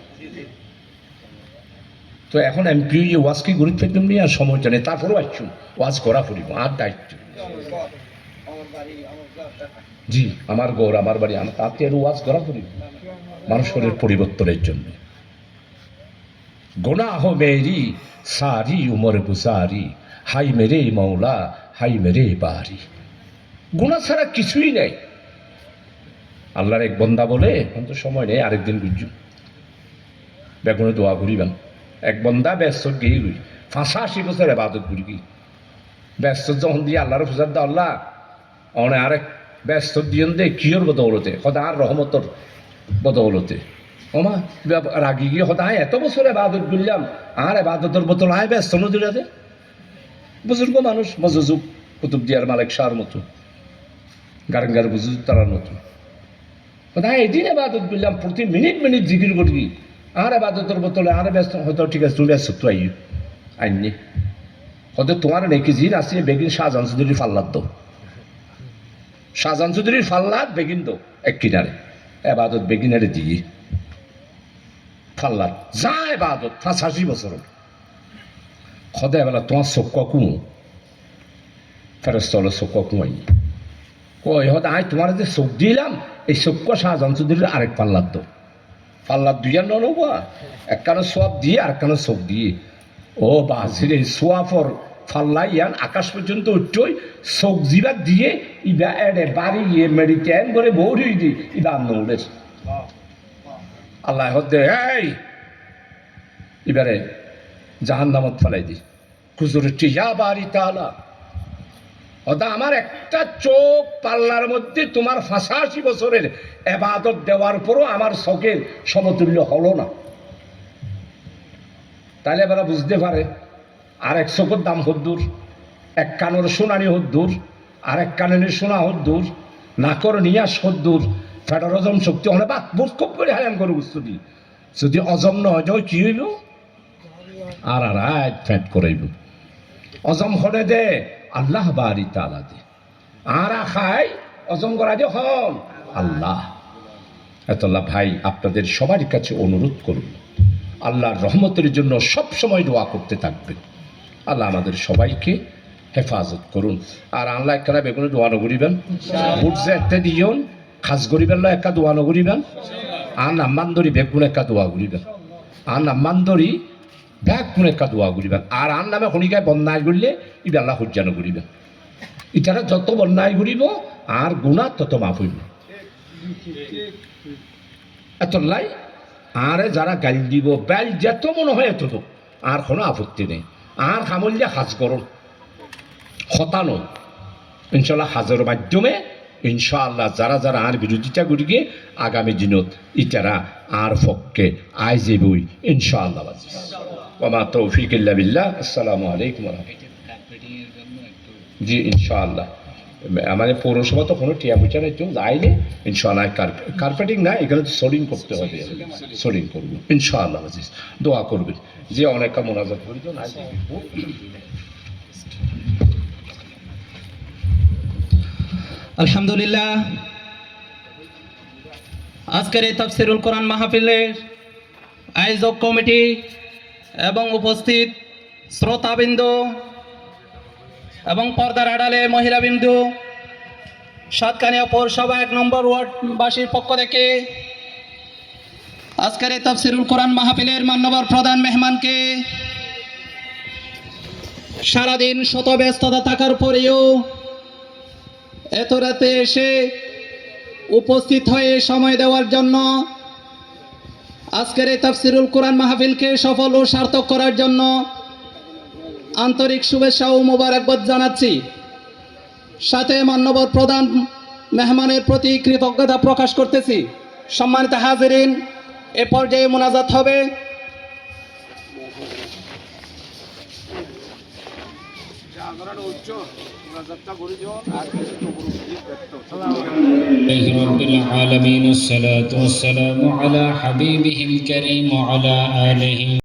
তো এখন এমপি ওয়াজ কি গুরুত্ব পেতাম নি, আর সময়টা নেই, তারপরেও আসছুন ওয়াজ করা করিব, আর দায়িত্ব। জি, আমার গৌর, আমার বাড়ি, আমার তাতে আর ওয়াজ করা করিব মানুষের পরিবর্তনের জন্য। গুনাহ মেরি সারি উমর গুজারি, হাই মেরে মৌলা হাই মেরে বারি। গুনাহ ছাড়া কিছুই নেই। আল্লাহর এক বন্দা বলে, এখন তো সময় নেই, আরেকদিন বুঝু বেগুনে দোয়া করিবেন। এক বন্দা ব্যস্ত গিয়ে গই 85 বছর ইবাদত করি কি ব্যস্ত যখন দিয়ে আল্লাহর ফুজার দা আল্লাহ অনে আরেক ব্যস্ত দিয়েন দে কিয়র বদৌলতে, সদার রহমতর বদৌলতে। ওমা রাগি গিয়ে সদায় এত বছর ইবাদত করলাম, আর ইবাদতের বোতল আয় ব্যস্ত নদীরা দে। বুজুর্গ মানুষ, মজুজুব কুতুব দিয়ার মালিক শাহর মতো, গারেঙ্গার বুজুর্গ তারার মতো। সদায় এদিন ইবাদত করলাম, প্রতি মিনিট মিনিট জিকির করবি, আর ইবাদতের বোতলে আর ব্যস্ত। হয়তো ঠিক আছে, তুমি ব্যস্ত তো আইনি হয়তো তোমার নাকি জিন আসছে বেগিন শাহজাহান চৌধুরীর ফাল্লার দো, শাহজাহান চৌধুরীর ফাল্লার বেগিন দো এক কিনারে এবাদত বেগিনারে দিয়ে ফাল্লার যা এবাদত 85 বছর খদায় বেলা তোমার চোখ কুঁ ফেরস্ত হলো চোখ কুঁয়াই কই হতে আয় তোমার যে চোখ দিলাম, এই চোখ শাহজাহান চৌধুরীর আরেক পাল্লার দো, পাল্লার দুইয়ার নবা একখানে সোয়াব দিয়ে আর একখানে চোখ দিয়ে। ও বাসিরে সোয়াফর ফাল্লাই ইয়ান আকাশ পর্যন্ত উঠই চোখ জিবা দিয়ে ইবা এডে বাড়ি গিয়ে মেডিটেন করে বৌড়ি দি ইবা নৌড়ের আল্লাহ হদ্দে এই এবারে জাহান নামত ফেলাই দি খুজুর টিয়া বাড়ি তালা হদা আমার একটা চোখ পাল্লার মধ্যে তোমার 85 বছরের এবাদত দেওয়ার পরও আমার চোখের সমতুল্য হলো না। তাহলে এবার বুঝতে পারে আর এক চোখের দাম হদ্দুর, এক কানের শুনানি হদ্দুর, আর এক কানের শোনা হদ্দুর, নাকর নিয়াস হদ্দুর, ফেটার অজম শক্তি অনেক বাদ বুঝ খুব করে হায়াম করে বুঝতে যদি অজম নয় যায় কি হইল, আর আর ফ্যাট করাইব অজম হলে দে আল্লাহ বাড়ি তালা দে, আর খাই অজম করা যে হল আল্লাহ। এতল্লাহ ভাই আপনাদের সবার কাছে অনুরোধ করুন, আল্লাহর রহমতের জন্য সব সময় দোয়া করতে থাকবেন। আল্লাহ আমাদের সবাইকে হেফাজত করুন। আর আল্লাহ একটা বেগুনে দোয়া নগরিবেন, বুটছে একটা দিয়ন খাস গরিবেন একটা দোয়া নগরিবেন, আর নাম্মান ধরি বেগুন একটা দোয়া করিবেন, আর নাম্মান ধরি ব্যাগুন একটা দোয়া করিবেন। আর আন নামে খনিকায় বন্যায় করলে ইবে আল্লাহ হুজ্জানো করিবেন। ইটারা যত বন্যায় করিব আর গুণা তত মাফ হইব। এত লাই আরে যারা গাল দিব বেল যেত মনে হয় এত তো আর কোনো আপত্তি নেই। আর খামলিয়া সাজ করুন হতানো ইনশাল্লাহ হাজার মাধ্যমে ইনশাআল্লাহ যারা যারা আর বিরোধিতা করিগে আগামী দিনত ইতারা আর পক্ষে আই যাবই ইনশাআল্লাহ। ওমা তৌফিক ইল্লা বিল্লাহ। আসসালামু আলাইকুম ওয়া রাহমাতুল্লাহ। জি ইনশাআল্লাহ আমাদের পৌরসভা তো কোনো টিয়া পয়সা নেই, যাইলে ইনশাআল্লাহ কার্পেটিং না, এখানে তো সোলিং করতে হবে, সোলিং করবো ইনশাআল্লাহ। আজিজ দোয়া করবেন যে অনেকটা মোনাজাত করিত না। আলহামদুলিল্লাহ, আজকের এই তাফসিরুল কোরআন মাহফিলের আয়োজক কমিটি এবং উপস্থিত শ্রোতাবিন্দু এবং পর্দার আড়ালে মহিলাবিন্দু, সাতকানিয়া পৌরসভা 1 নম্বর ওয়ার্ডবাসীর পক্ষ থেকে আজকের এই তাফসিরুল কোরআন মাহফিলের মান্যবর প্রধান মেহমানকে সারাদিন শত ব্যস্ততা থাকার পরেও এত রাতে এসে উপস্থিত হয়ে সময় দেওয়ার জন্য, আজকের এই তাফসিরুল কোরআন মাহফিলকে সফল ও সার্থক করার জন্য আন্তরিক শুভেচ্ছা ও মোবারকবাদ জানাচ্ছি। সাথে মান্যবর প্রধান মেহমানের প্রতি কৃতজ্ঞতা প্রকাশ করতেছি। সম্মানিত হাজিরিন, এ পর্যায়ে মোনাজাত হবে। رب العالمين الصلاة والسلام على حبيبه الكريم وعلى آله